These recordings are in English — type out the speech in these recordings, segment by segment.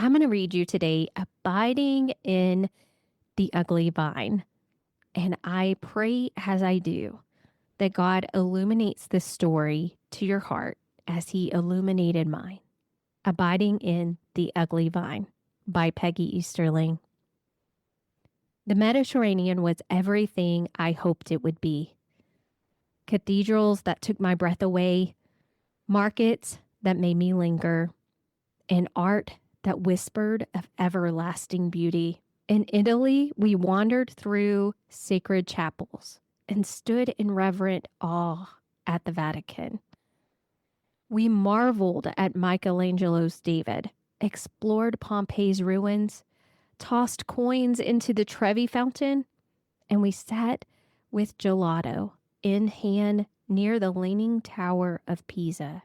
I'm going to read you today Abiding in the Ugly Vine. And I pray as I do that God illuminates this story to your heart as He illuminated mine. Abiding in the Ugly Vine by Peggy Easterling. The Mediterranean was everything I hoped it would be. Cathedrals that took my breath away, markets that made me linger, and art that whispered of everlasting beauty. In Italy, we wandered through sacred chapels and stood in reverent awe at the Vatican. We marveled at Michelangelo's David, explored Pompeii's ruins, tossed coins into the Trevi fountain, and we sat with gelato in hand near the Leaning Tower of Pisa.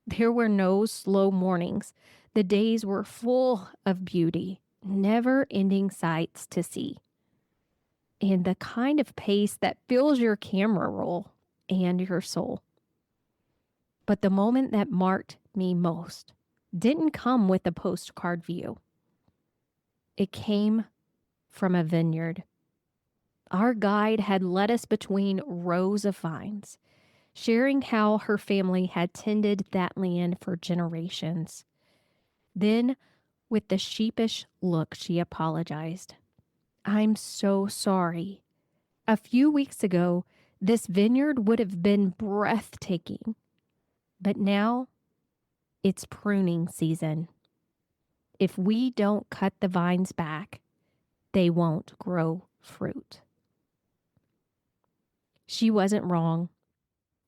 There were no slow mornings. The days were full of beauty, never-ending sights to see, and the kind of pace that fills your camera roll and your soul. But the moment that marked me most didn't come with a postcard view. It came from a vineyard. Our guide had led us between rows of vines, sharing how her family had tended that land for generations. Then, with the sheepish look, she apologized. I'm so sorry. A few weeks ago, this vineyard would have been breathtaking, but now it's pruning season. If we don't cut the vines back, they won't grow fruit. She wasn't wrong.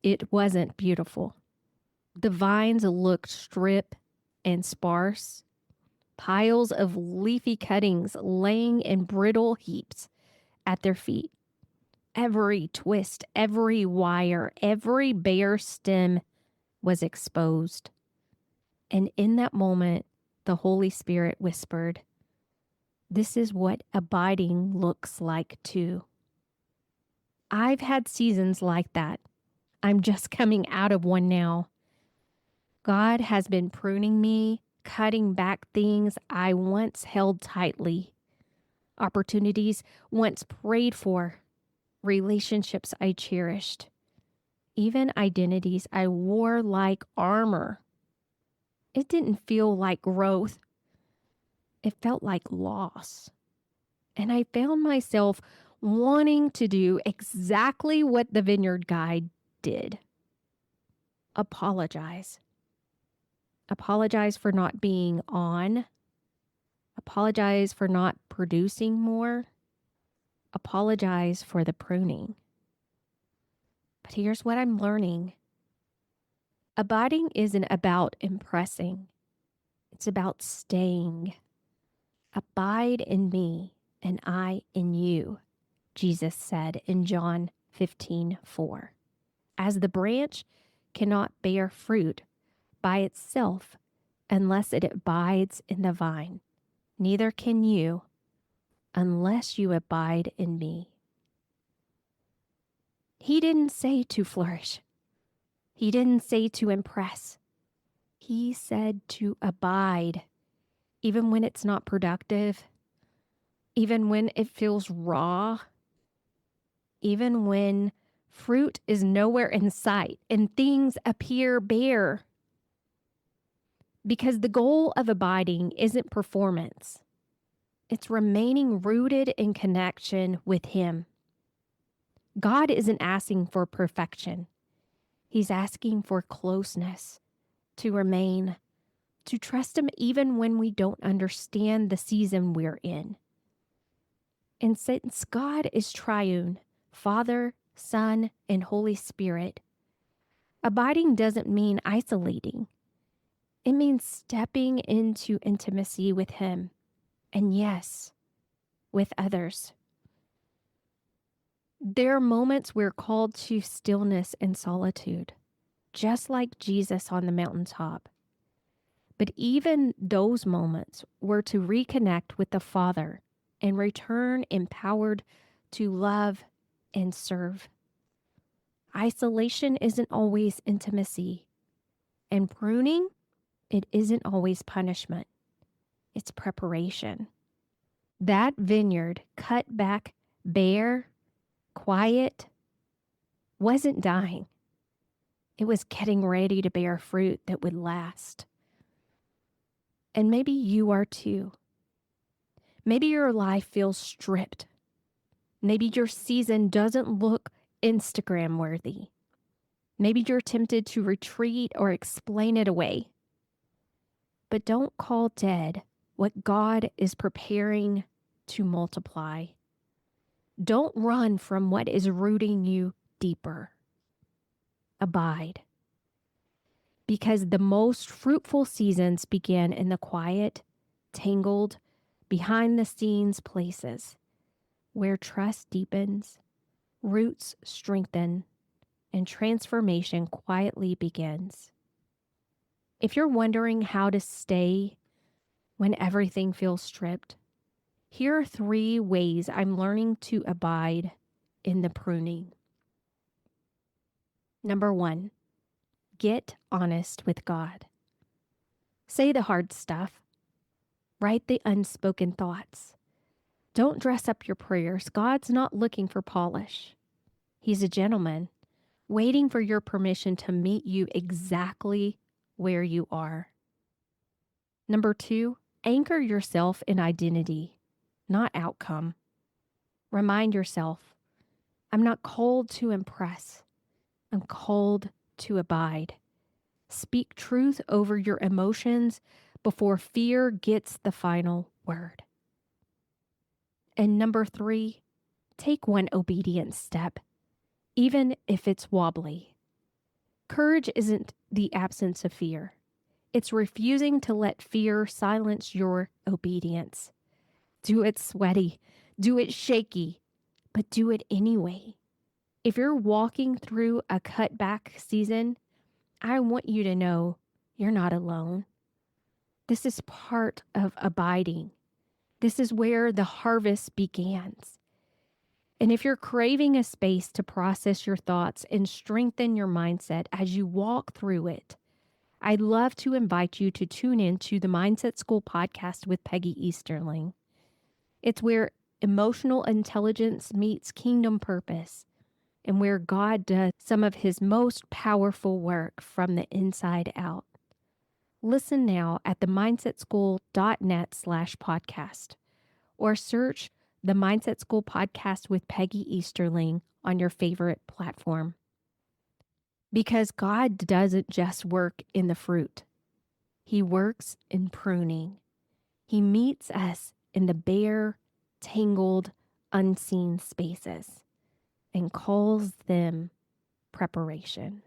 It wasn't beautiful. The vines looked stripped and sparse, piles of leafy cuttings laying in brittle heaps at their feet. Every twist, every wire, every bare stem was exposed. And in that moment, the Holy Spirit whispered, "This is what abiding looks like too." I've had seasons like that. I'm just coming out of one now. God has been pruning me, cutting back things I once held tightly, opportunities once prayed for, relationships I cherished, even identities I wore like armor. It didn't feel like growth. It felt like loss. And I found myself wanting to do exactly what the vineyard guide did. Apologize. Apologize for not being on. Apologize for not producing more. Apologize for the pruning. But here's what I'm learning. Abiding isn't about impressing. It's about staying. Abide in me and I in you, Jesus said in John 15:4. As the branch cannot bear fruit by itself unless it abides in the vine, neither can you unless you abide in me. He didn't say to flourish. He didn't say to impress. He said to abide, even when it's not productive, even when it feels raw, even when fruit is nowhere in sight and things appear bare. Because the goal of abiding isn't performance. It's remaining rooted in connection with Him. God isn't asking for perfection. He's asking for closeness, to remain, to trust Him even when we don't understand the season we're in. And since God is triune, Father, Son, and Holy Spirit, abiding doesn't mean isolating. It means stepping into intimacy with Him, and yes, with others. There are moments we're called to stillness and solitude, just like Jesus on the mountaintop. But even those moments were to reconnect with the Father and return empowered to love and serve. Isolation isn't always intimacy, and pruning, it isn't always punishment. It's preparation. That vineyard, cut back, bare, quiet, wasn't dying. It was getting ready to bear fruit that would last. And maybe you are too. Maybe your life feels stripped. Maybe your season doesn't look Instagram worthy. Maybe you're tempted to retreat or explain it away. But don't call dead what God is preparing to multiply. Don't run from what is rooting you deeper. Abide. Because the most fruitful seasons begin in the quiet, tangled, behind the scenes places where trust deepens, roots strengthen, and transformation quietly begins. If you're wondering how to stay when everything feels stripped, here are 3 ways I'm learning to abide in the pruning. Number 1, get honest with God. Say the hard stuff. Write the unspoken thoughts. Don't dress up your prayers. God's not looking for polish. He's a gentleman, waiting for your permission to meet you exactly where you are. Number 2, anchor yourself in identity, not outcome. Remind yourself, I'm not called to impress. I'm called to abide. Speak truth over your emotions before fear gets the final word. And number 3, take one obedient step, even if it's wobbly. Courage isn't the absence of fear. It's refusing to let fear silence your obedience. Do it sweaty, do it shaky, but do it anyway. If you're walking through a cutback season, I want you to know you're not alone. This is part of abiding. This is where the harvest begins. And if you're craving a space to process your thoughts and strengthen your mindset as you walk through it, I'd love to invite you to tune in to the Mindset School podcast with Peggy Easterling. It's where emotional intelligence meets kingdom purpose and where God does some of his most powerful work from the inside out. Listen now at themindsetSchool.net/podcast or search the Mindset School podcast with Peggy Easterling on your favorite platform. Because God doesn't just work in the fruit. He works in pruning. He meets us in the bare, tangled, unseen spaces and calls them preparation.